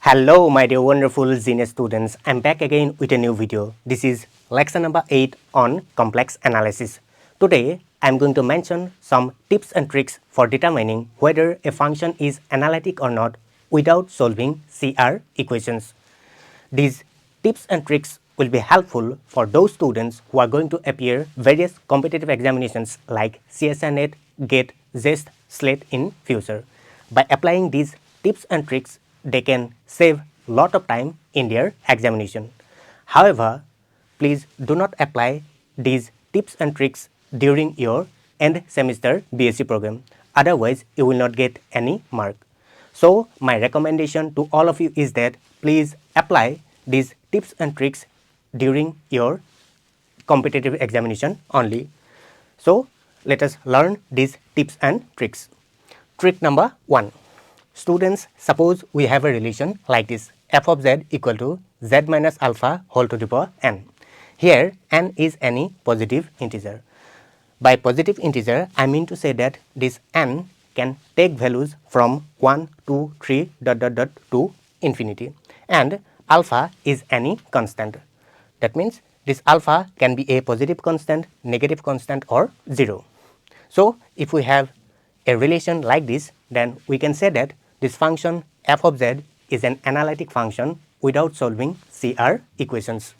Hello my dear wonderful genius students, I'm back again with a new video. This is lecture number 8 on complex analysis. Today I'm going to mention some tips and tricks for determining whether a function is analytic or not without solving CR equations. These tips and tricks will be helpful for those students who are going to appear various competitive examinations like CSIR-NET, GATE, JEST, SLET in future. By applying these tips and tricks, they can save lot of time in their examination. However, please do not apply these tips and tricks during your end semester B.Sc program. Otherwise, you will not get any mark. So, my recommendation to all of you is that please apply these tips and tricks during your competitive examination only. So, let us learn these tips and tricks. Trick number 1. Students, suppose we have a relation like this, f of z equal to z minus alpha whole to the power n. Here n is any positive integer. By positive integer, I mean to say that this n can take values from 1, 2, 3 to infinity, and alpha is any constant. That means this alpha can be a positive constant, negative constant or 0. So, if we have a relation like this, then we can say that this function f of z is an analytic function without solving CR equations.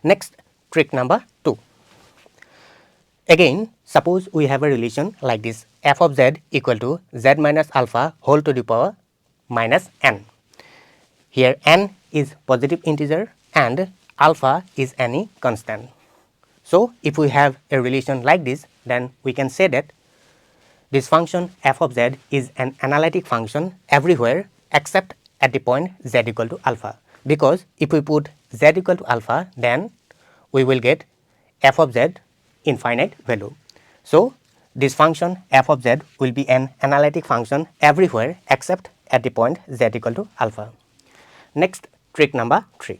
Next, trick number 2. Again, suppose we have a relation like this, f of z equal to z minus alpha whole to the power minus n. Here n is positive integer and alpha is any constant. So, if we have a relation like this, then we can say that this function f of z is an analytic function everywhere except at the point z equal to alpha, because if we put z equal to alpha, then we will get f of z infinite value. So, this function f of z will be an analytic function everywhere except at the point z equal to alpha. Next, trick number 3.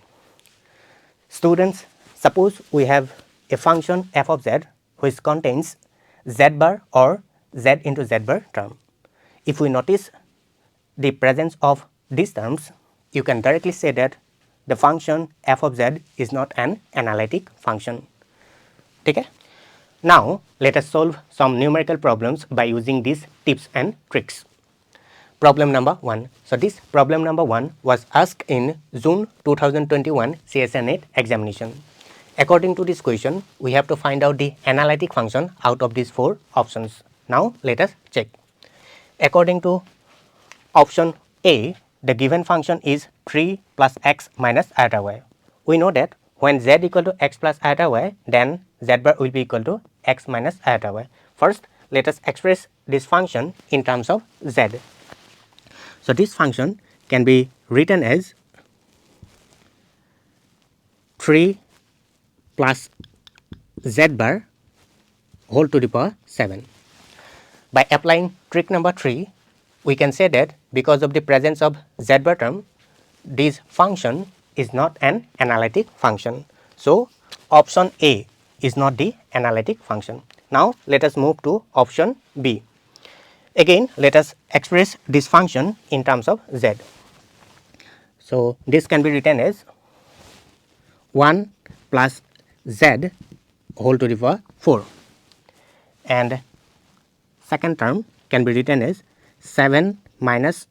Students, suppose we have a function f of z which contains z bar or z into z bar term. If we notice the presence of these terms, you can directly say that the function f of z is not an analytic function. Okay? Now, let us solve some numerical problems by using these tips and tricks. Problem number 1. So, this problem number 1 was asked in June 2021 CSIR-NET examination. According to this question, we have to find out the analytic function out of these 4 options. Now, let us check. According to option A, the given function is 3 plus x minus iota y. We know that when z equal to x plus iota y, then z bar will be equal to x minus iota y. First, let us express this function in terms of z. So, this function can be written as 3 plus z bar whole to the power 7. By applying trick number 3, we can say that because of the presence of z bar term, this function is not an analytic function. So, option A is not the analytic function. Now, let us move to option B. Again, let us express this function in terms of z. So, this can be written as 1 plus z whole to the power 4, and second term can be written as 7 minus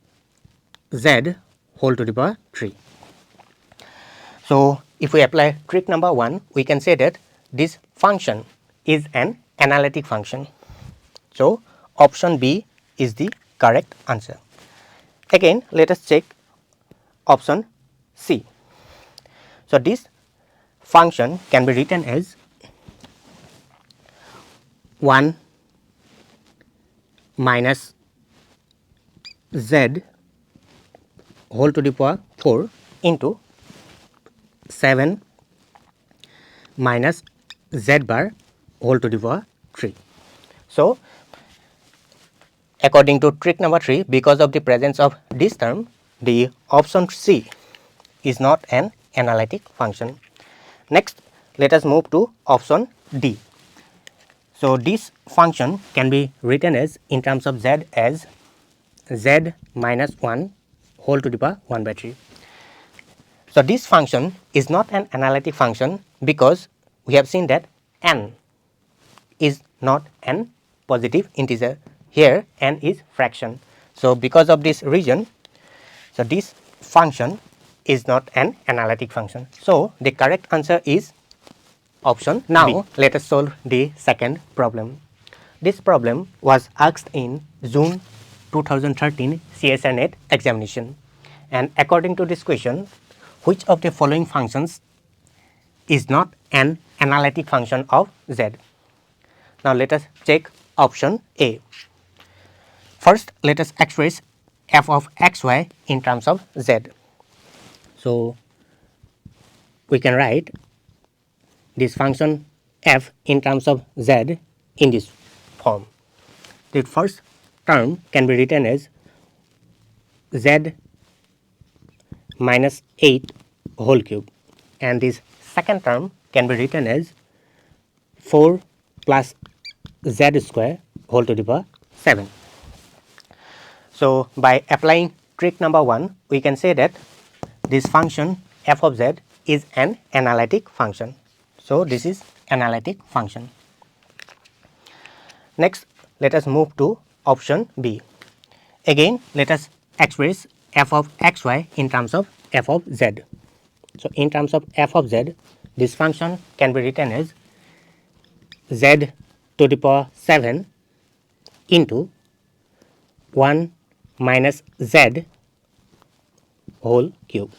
z whole to the power 3. So, if we apply trick number 1, we can say that this function is an analytic function. So, option B is the correct answer. Again, let us check option C. So, this function can be written as 1 minus z whole to the power 4 into 7 minus z bar whole to the power 3. So, according to trick number 3, because of the presence of this term, the option C is not an analytic function. Next, let us move to option D. So, this function can be written as in terms of z as z minus 1 whole to the power 1 by 3. So this function is not an analytic function because we have seen that n is not an positive integer. Here n is fraction. So because of this reason, so this function is not an analytic function. So the correct answer is option B. Now let us solve the second problem. This problem was asked in June 2013 CSIR-NET examination, and according to this question, which of the following functions is not an analytic function of z? Now let us check option A. First let us express f of xy in terms of z. So we can write this function f in terms of z in this form. The first term can be written as z minus 8 whole cube, and this second term can be written as 4 plus z square whole to the power 7. So by applying trick number 1, we can say that this function f of z is an analytic function. So this is analytic function. Next let us move to option B. Again let us express f of xy in terms of f of z. So in terms of f of z, this function can be written as z to the power 7 into 1 minus z whole cube.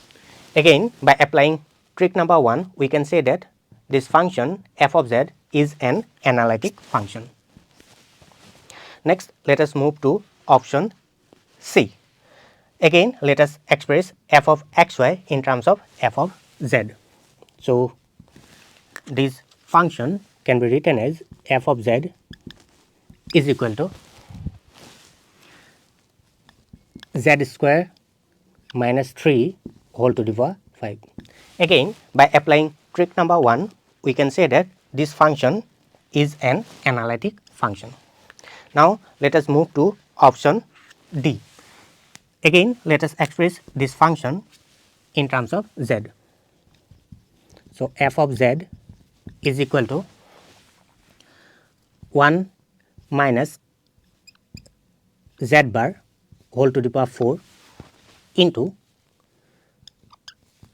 Again by applying trick number 1, we can say that this function f of z is an analytic function. Next let us move to option C. Again let us express f of xy in terms of f of z. So this function can be written as f of z is equal to z square minus 3 whole to the power 5. Again by applying trick number 1, we can say that this function is an analytic function. Now let us move to option D. Again let us express this function in terms of z. So f of z is equal to 1 minus z bar whole to the power 4 into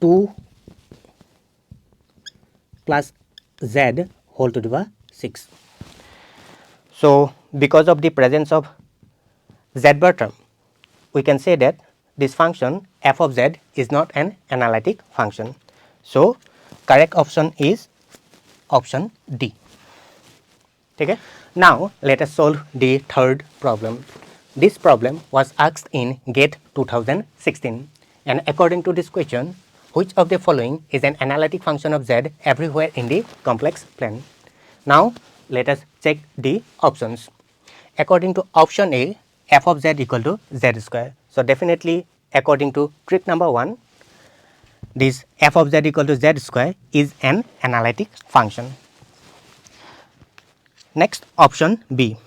2 plus z whole to the power 6. So because of the presence of z bar term, we can say that this function f of z is not an analytic function. So correct option is option D. Okay. Now let us solve the third problem. This problem was asked in GATE 2016, and according to this question, which of the following is an analytic function of z everywhere in the complex plane? Now let us check the options. According to option A, f of z equal to z square. So definitely according to trick number 1, this f of z equal to z square is an analytic function. Next option B,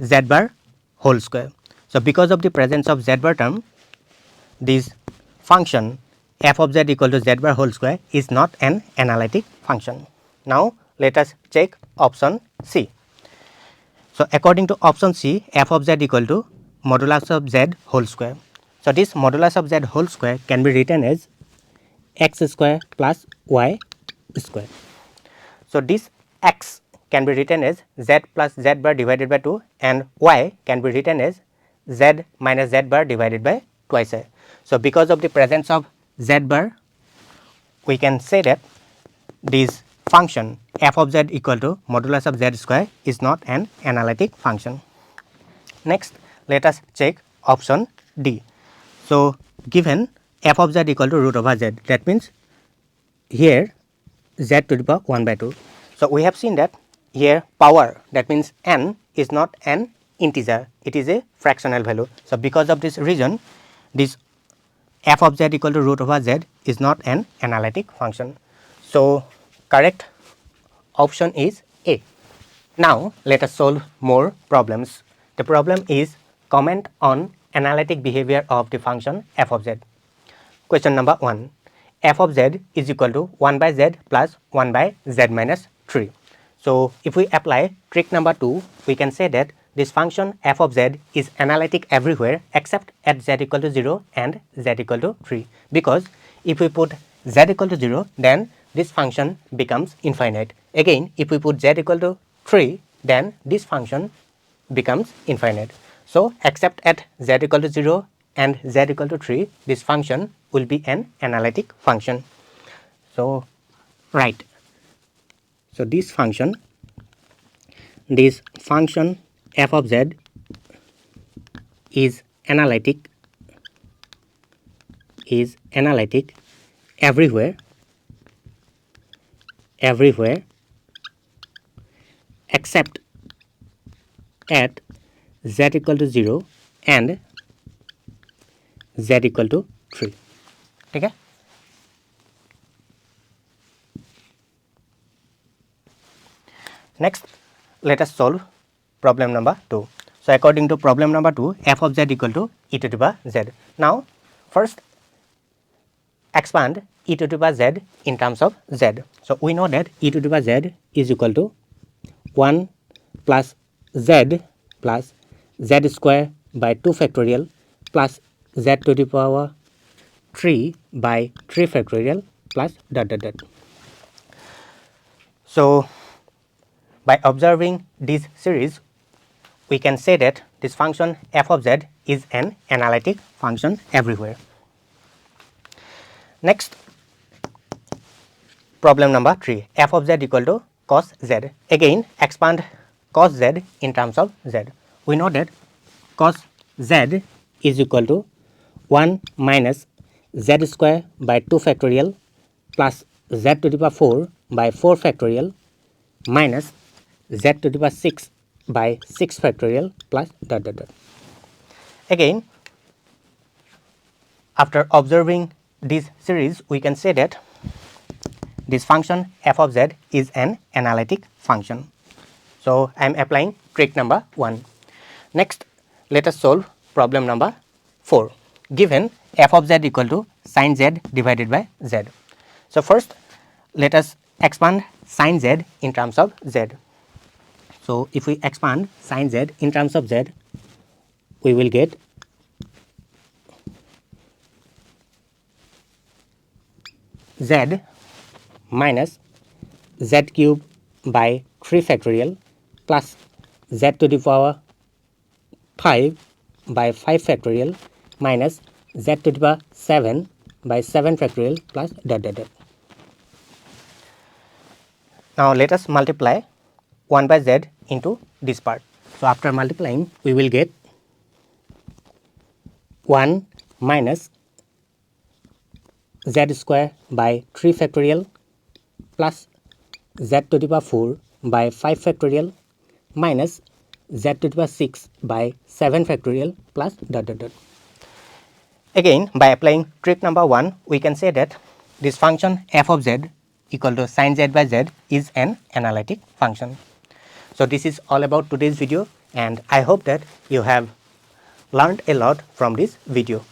z bar whole square. So because of the presence of z bar term, this function f of z equal to z bar whole square is not an analytic function. Now let us check option C. So according to option C, f of z equal to modulus of z whole square. So this modulus of z whole square can be written as x square plus y square. So this x can be written as z plus z bar divided by 2, and y can be written as z minus z bar divided by twice a. So because of the presence of z bar, we can say that this function f of z equal to modulus of z square is not an analytic function. Next let us check option D. So given f of z equal to root over z, that means here z to the power 1 by 2. So we have seen that here power, that means n, is not an integer, it is a fractional value. So because of this reason, this f of z equal to root over z is not an analytic function. So correct option is A. Now let us solve more problems. The problem is comment on analytic behavior of the function f of z. Question number 1. F of z is equal to 1 by z plus 1 by z minus 3. So, if we apply trick number 2, we can say that this function f of z is analytic everywhere except at z equal to 0 and z equal to 3. Because if we put z equal to 0, then this function becomes infinite. Again, if we put z equal to 3, then this function becomes infinite. So, except at z equal to 0 and z equal to 3, this function will be an analytic function. So, right. So, this function f of z is analytic everywhere except at z equal to 0 and z equal to 3. Okay? Next, let us solve problem number 2. So, according to problem number 2, f of z equal to e to the power z. Now, first expand e to the power z in terms of z. So, we know that e to the power z is equal to 1 plus z square by 2 factorial plus z to the power 3 by 3 factorial plus dot dot dot. So, by observing this series, we can say that this function f of z is an analytic function everywhere. Next, problem number 3, f of z equal to cos z. Again, expand cos z in terms of z. We know that cos z is equal to 1 minus z square by 2 factorial plus z to the power 4 by 4 factorial minus z to the power 6 by 6 factorial plus dot dot dot. Again, after observing this series, we can say that this function f of z is an analytic function. So, I am applying trick number 1. Next, let us solve problem number 4. Given f of z equal to sin z divided by z. So, first let us expand sin z in terms of z. So, if we expand sin z in terms of z, we will get z minus z cube by 3 factorial plus z to the power 5 by 5 factorial minus z to the power 7 by 7 factorial plus dot dot dot. Now, let us multiply 1 by z into this part. So, after multiplying, we will get 1 minus z square by 3 factorial plus z to the power 4 by 5 factorial minus z to the power 6 by 7 factorial plus dot dot dot. Again, by applying trick number 1, we can say that this function f of z equal to sin z by z is an analytic function. So, this is all about today's video, and I hope that you have learned a lot from this video.